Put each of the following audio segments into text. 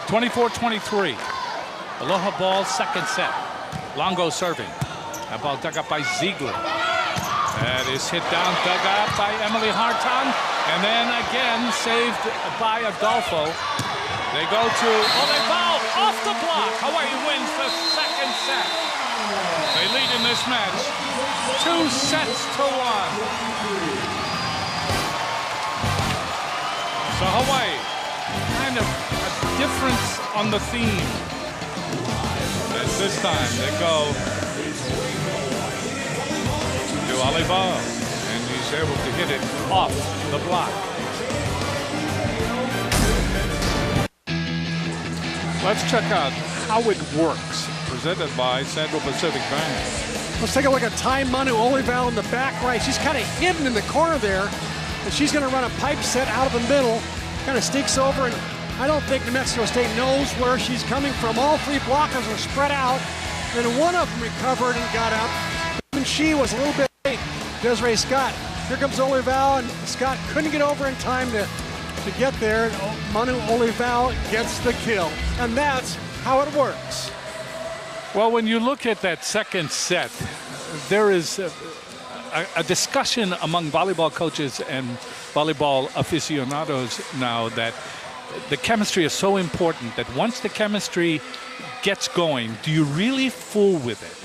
24-23. Aloha ball, second set. Longo serving. That ball dug up by Ziegler. That is hit down, dug up by Emily Hartung. And then again, saved by Adolfo. They go to Volleyball off the block. Hawaii wins the second set. They lead in this match 2-1. So Hawaii, kind of a difference on the theme. And this time they go to Volleyball, and he's able to hit it off the block. Let's check out how it works. Presented by Central Pacific Bank. Let's take a look at Tai Manu Olival in the back right. She's kind of hidden in the corner there, and she's going to run a pipe set out of the middle. Kind of sneaks over, and I don't think New Mexico State knows where she's coming from. All three blockers are spread out, and one of them recovered and got up. Even she was a little bit late. Desiree Scott. Here comes Olival, and Scott couldn't get over in time to get there. Manu Olival gets the kill, and that's how it works. Well, when you look at that second set, there is a discussion among volleyball coaches and volleyball aficionados now that the chemistry is so important that once the chemistry gets going, do you really fool with it?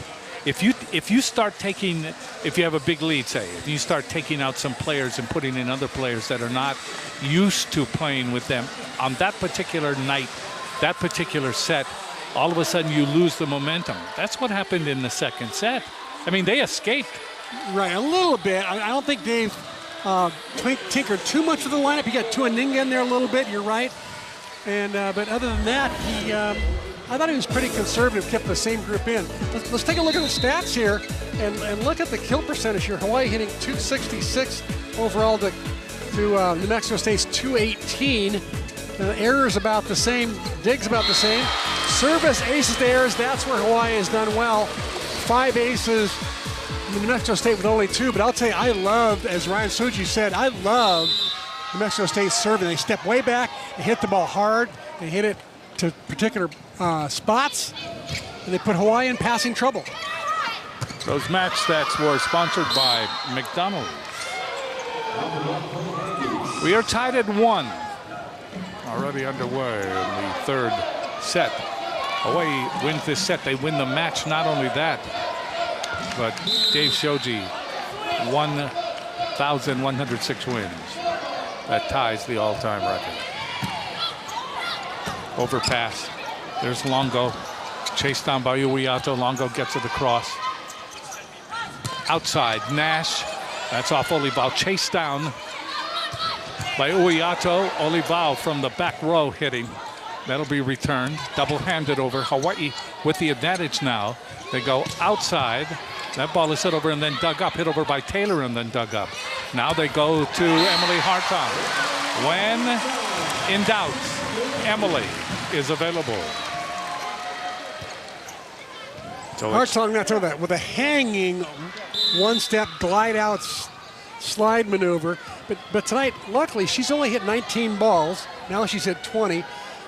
If you start taking, if you have a big lead, say, if you start taking out some players and putting in other players that are not used to playing with them on that particular night, that particular set, all of a sudden you lose the momentum. That's what happened in the second set. I mean, they escaped. Right, a little bit. I don't think Dave tinkered too much with the lineup. You got Tuaninga in there a little bit, you're right. And but other than that, I thought he was pretty conservative, kept the same group in. Let's take a look at the stats here and look at the kill percentage here. Hawaii hitting 266 overall to New Mexico State's 218. Errors about the same, digs about the same. Service, aces to errors, that's where Hawaii has done well. 5 aces, New Mexico State with only 2, but I'll tell you, I loved, as Ryan Suji said, I love New Mexico State serving. They step way back, they hit the ball hard, they hit it to particular spots, and they put Hawaii in passing trouble. Those match stats were sponsored by McDonald's. We are tied at 1. Already underway in the third set. Hawaii wins this set. They win the match. Not only that, but Dave Shoji, 1,106 wins. That ties the all-time record. Overpass. There's Longo. Chased down by Uiato. Longo gets it across. Outside, Nash. That's off Olival. Chased down by Uiato. Olival from the back row hitting. That'll be returned. Double-handed over. Hawaii with the advantage now. They go outside. That ball is hit over and then dug up. Hit over by Taylor and then dug up. Now they go to Emily Hartung. When in doubt, Emily is available. So Hartung, not to that, with a hanging one-step glide out slide maneuver. But tonight, luckily, she's only hit 19 balls. Now she's hit 20.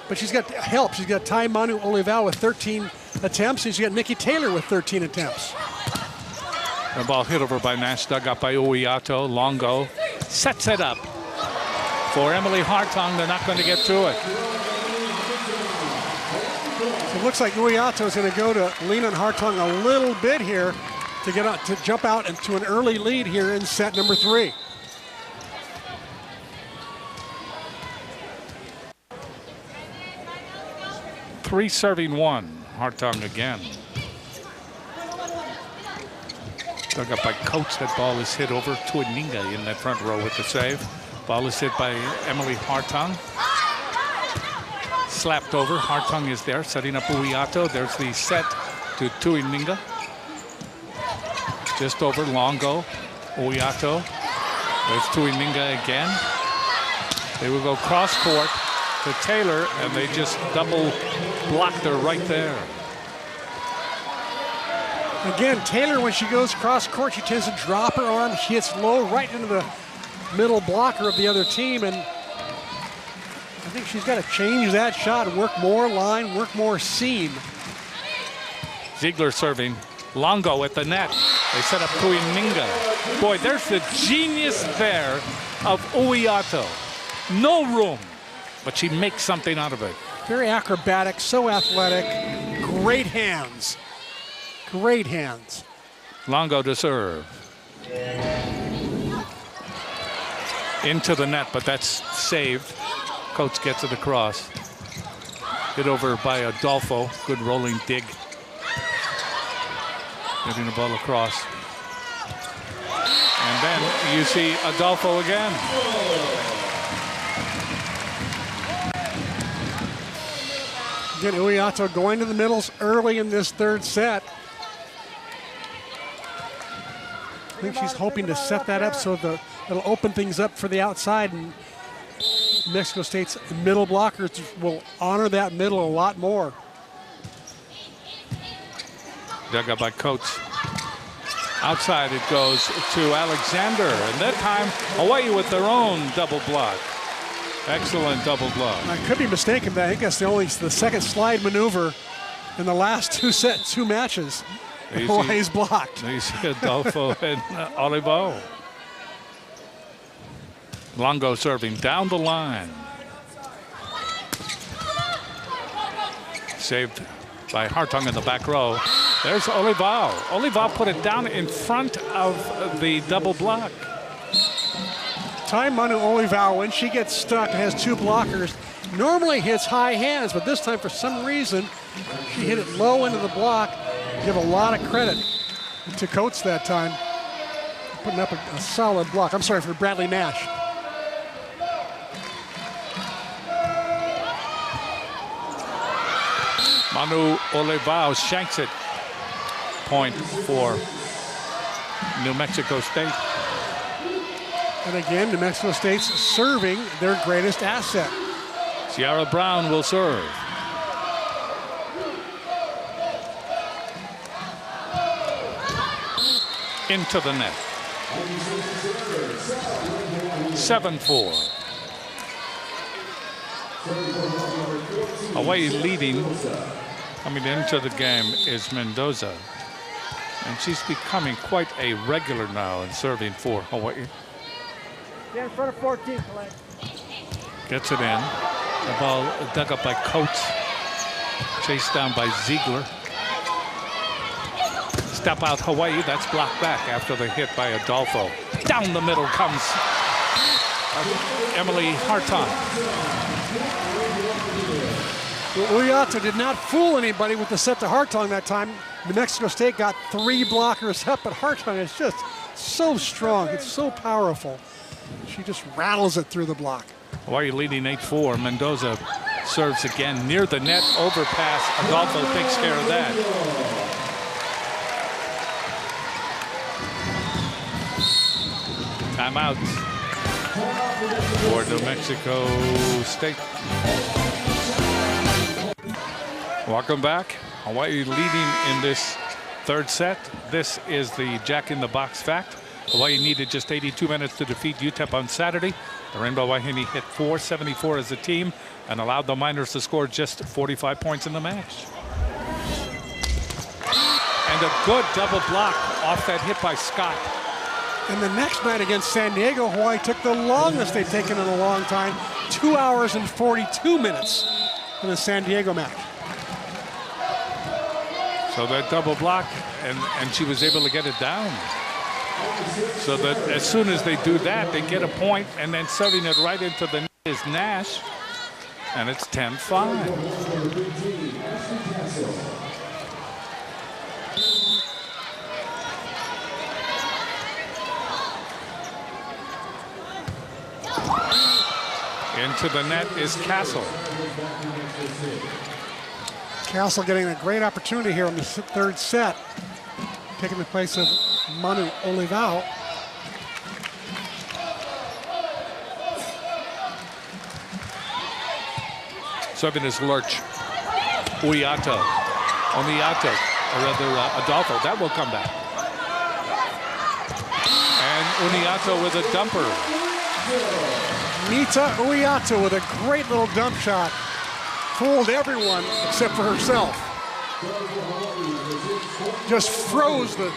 But she's got help. She's got Tai Manu Olival with 13 attempts, and she's got Nikki Taylor with 13 attempts. The ball hit over by Nash, dug up by Uiato. Longo sets it up for Emily Hartung. They're not going to get to it. So it looks like Uiato is going to go to lean on Hartung a little bit here to get out, to jump out into an early lead here in set number 3. Three serving 1. Hartung again. Dug up by Coates. That ball is hit over to Aninga in that front row with the save. Ball is hit by Emily Hartung. Slapped over. Hartung is there, setting up Uiato. There's the set to Tuininga. Just over Longo. Uiato. There's Tuininga again. They will go cross court to Taylor, and they just double blocked her right there. Again, Taylor, when she goes cross court, she tends to drop her arm. She hits low right into the middle blocker of the other team, and I think she's got to change that shot, work more line, work more seam. Ziegler serving. Longo at the net. They set up Kuininga. Boy, there's the genius there of Uiato. No room, but she makes something out of it. Very acrobatic, so athletic. Great hands. Great hands. Longo to serve. Into the net, but that's saved. Coates gets it across. Hit over by Adolfo. Good rolling dig. Getting the ball across. And then you see Adolfo again. Again, Uiato going to the middles early in this third set. I think she's hoping to set that up so it'll open things up for the outside, and Mexico State's middle blockers will honor that middle a lot more. Dug up by Coates. Outside it goes to Alexander, and that time Hawaii with their own double block. Excellent double block. I could be mistaken, but I think that's the second slide maneuver in the last two matches. Hawaii's blocked. You see Adolfo and Olivo. Longo serving down the line. Saved by Hartung in the back row. There's Olival. Olival put it down in front of the double block. Time Manu Olival, when she gets stuck and has two blockers, normally hits high hands, but this time for some reason she hit it low into the block. Give a lot of credit to Coates that time, putting up a solid block. I'm sorry, for Bradley Nash. Manu Olival shanks it. Point for New Mexico State. And again, New Mexico State's serving their greatest asset. Ciara Brown will serve. Into the net. 7-4. Hawaii leading. Coming into the game is Mendoza. And she's becoming quite a regular now in serving for Hawaii. In front of 14, Gets it in. The ball dug up by Coates. Chased down by Ziegler. Step out Hawaii. That's blocked back after the hit by Adolfo. Down the middle comes Emily Hartung. Uiato did not fool anybody with the set to Hartung that time. New Mexico State got three blockers up, but Hartung is just so strong. It's so powerful. She just rattles it through the block. Hawaii leading 8-4. Mendoza serves again near the net. Overpass. Adolfo takes care of that. Timeout for New Mexico State. Welcome back. Hawaii leading in this third set. This is the Jack in the Box fact. Hawaii needed just 82 minutes to defeat UTEP on Saturday. The Rainbow Wahine hit .474 as a team and allowed the Miners to score just 45 points in the match. And a good double block off that hit by Scott. And the next night against San Diego, Hawaii took the longest they've taken in a long time, 2 hours and 42 minutes in the San Diego match. So that double block, and she was able to get it down. So that as soon as they do that, they get a point, and then serving it right into the net is Nash, and it's 10-5. Into the net is Castle. Castle getting a great opportunity here in the third set, taking the place of Manu Olival. Serving is Lurch. Uiato. Oniato. Or rather, Adolfo. That will come back. And Uniato with a dumper. Mita Uiato with a great little dump shot. Fooled everyone except for herself. Just froze the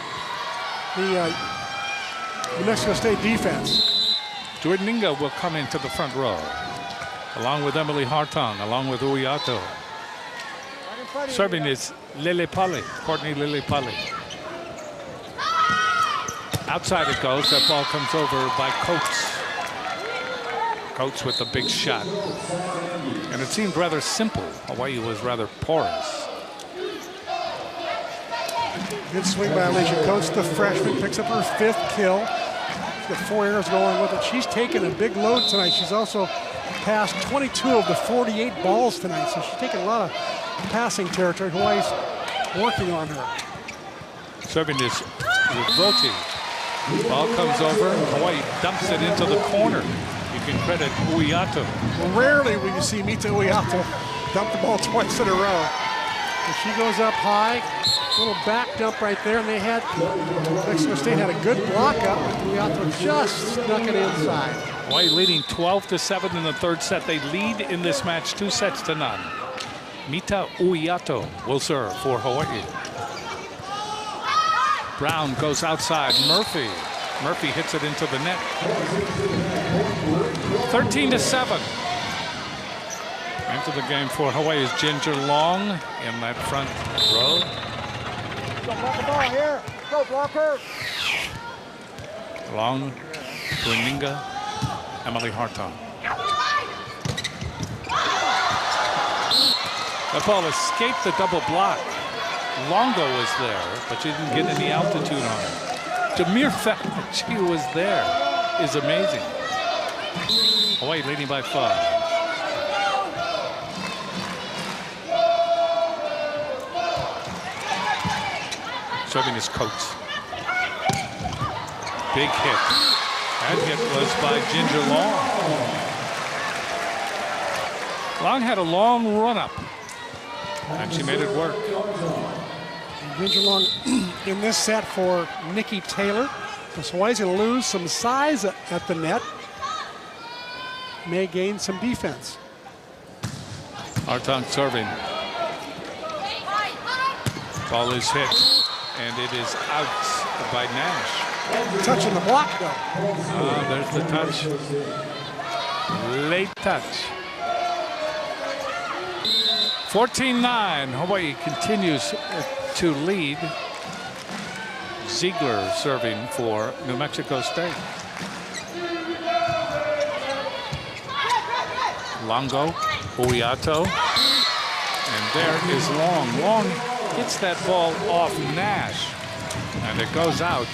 New Mexico State defense. Jordaninga will come into the front row, along with Emily Hartong, along with Uiato. Serving is Lilipali, Courtney Lilipali. Outside it goes. That ball comes over by Coates. Coates with a big shot. And it seemed rather simple. Hawaii was rather porous. Good swing by Alicia Coates, the freshman, picks up her 5th kill. She's got 4 errors going with it. She's taken a big load tonight. She's also passed 22 of the 48 balls tonight, so she's taken a lot of passing territory. Hawaii's working on her. Serving is Voti. Ball comes over. Hawaii dumps it into the corner. You can credit Uiato. Rarely will you see Mita Uiato dump the ball twice in a row. And she goes up high. Little back dump right there, and they had Mexico State had a good block up, but Uiato just snuck it inside. Hawaii leading 12-7 in the 3rd set. They lead in this match 2-0. Mita Uiato will serve for Hawaii. Brown goes outside. Murphy hits it into the net. 13-7. Into the game for Hawaii is Ginger Long in that front row. Go block the ball here. Go block her. Long, Jordaninga, Emily Hartong. That ball escaped the double block. Longo was there, but she didn't get any altitude on her. The mere fact that she was there is amazing. Hawaii leading by 5. Serving is Coates. Big hit. That hit was by Ginger Long. Long had a long run up, and she made it work. Ginger Long in this set for Nikki Taylor. So Hawaii's going to lose some size at the net. May gain some defense. Hartong serving. Ball is hit, and it is out by Nash. Touching the block, though. There's the touch. Late touch. 14-9. Hawaii continues to lead. Ziegler serving for New Mexico State. Longo, Uiato, and there is Long. Long hits that ball off Nash, and it goes out.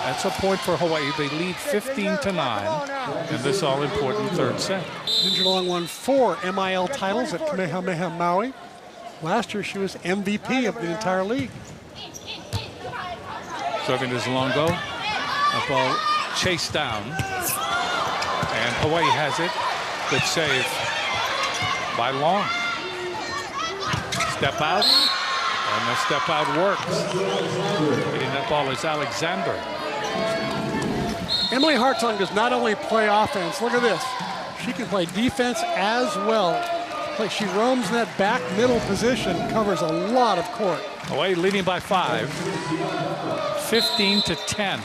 That's a point for Hawaii. They lead 15-9 in this all-important 3rd set. Ginger Long won 4 MIL titles at Kamehameha Maui. Last year, she was MVP of the entire league. Serving is Longo. A ball chased down, and Hawaii has it. Good save by Long. Step out, and the step out works. Hitting that ball is Alexander. Emily Hartong does not only play offense, look at this. She can play defense as well. She roams in that back middle position, covers a lot of court. Hawaii leading by 5, 15-10.